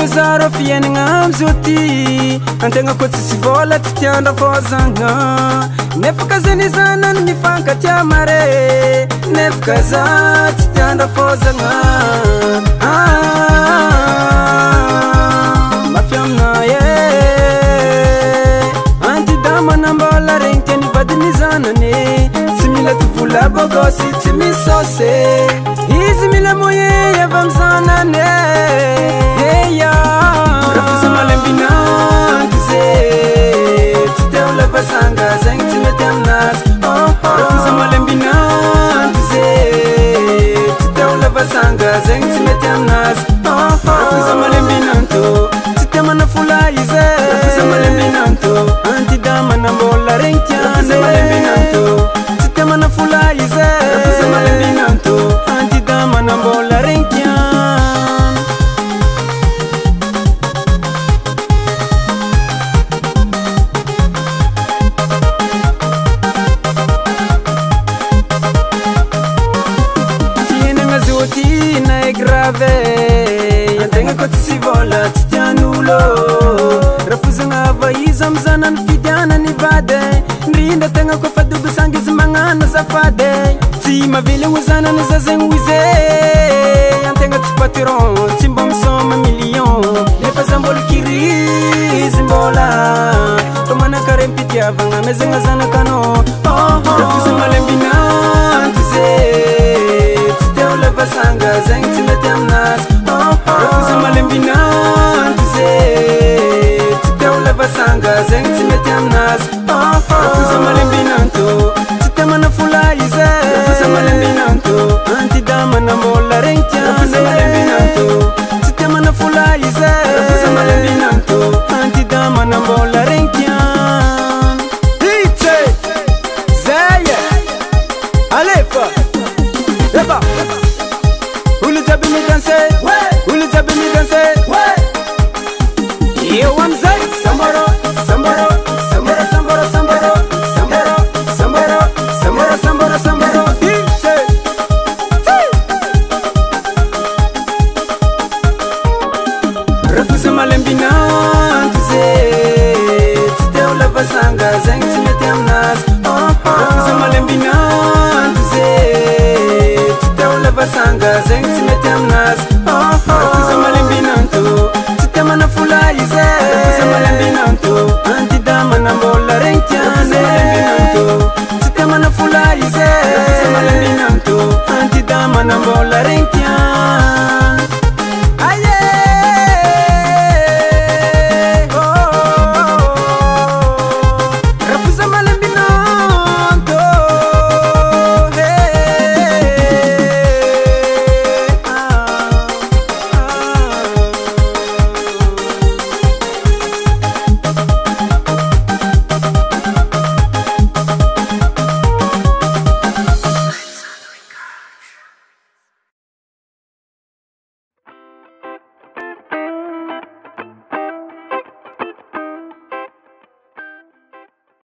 Zara fiainagna amizoti antegna koa tsisy vola tsy tiandra fôzagna nefa kazany zanany mifankatia mare nefa kaza tsy tiandra fôzagna mafy aminay antidama nambola regny tiany vadiny zanany tsy mila tovola bôgôsy tsy misôse izy mila moyen avy amy zanany Sanga zeng timete amnas Rafuza malembinandu ze Tite ulava sanga zeng timete amnas Rafuza malembinandu Tite mana fula ize Rafuza malembinandu Antidama na mbola rengtiane Rafuza malembinandu Tite mana fula ize Rafuza malembinandu Antidama na mbola rengtiane na è grave antegna koa tsy vola tsy tian'olo rafozagna vaiza amy zanany fidianany vady ndrindra tegna koa fa dobo sangy izy magnano zafady tsy mavelogno zanany za zegny hoize antegna tsy patron tsy mba misôma million nefa za mbola kirizy mbola fa manakare mpitiavagna mezagna zanakanô rafoza malembinanto ze Sanga zeng timete amnas Rafuza malembinandu ze Tite ulava sanga zeng timete amnas Rafuza malembinandu Tite mana fula ize Rafuza malembinandu Antidama na mbola rengtiane Rafuza malembinandu Tite mana fula ize Rafuza malembinandu Antidama na mbola rengtiane Hite Zeye Alefa Eba Eu am zai Sambaro, sambaro, sambaro, sambaro, sambaro, sambaro, sambaro, sambaro, sambaro, sambaro, dice Rafuza malembinandu ze Tite ulava sanga zeng timete amnas Rafuza malembinandu ze Tite ulava sanga zeng timete amnas Rafuza malembinandu Tite mana fula ize Rafuza malembinandu Antidama na mbola rengtiane Rafuza malembinandu Tite mana fula ize Rafuza malembinandu Antidama na mbola rengtiane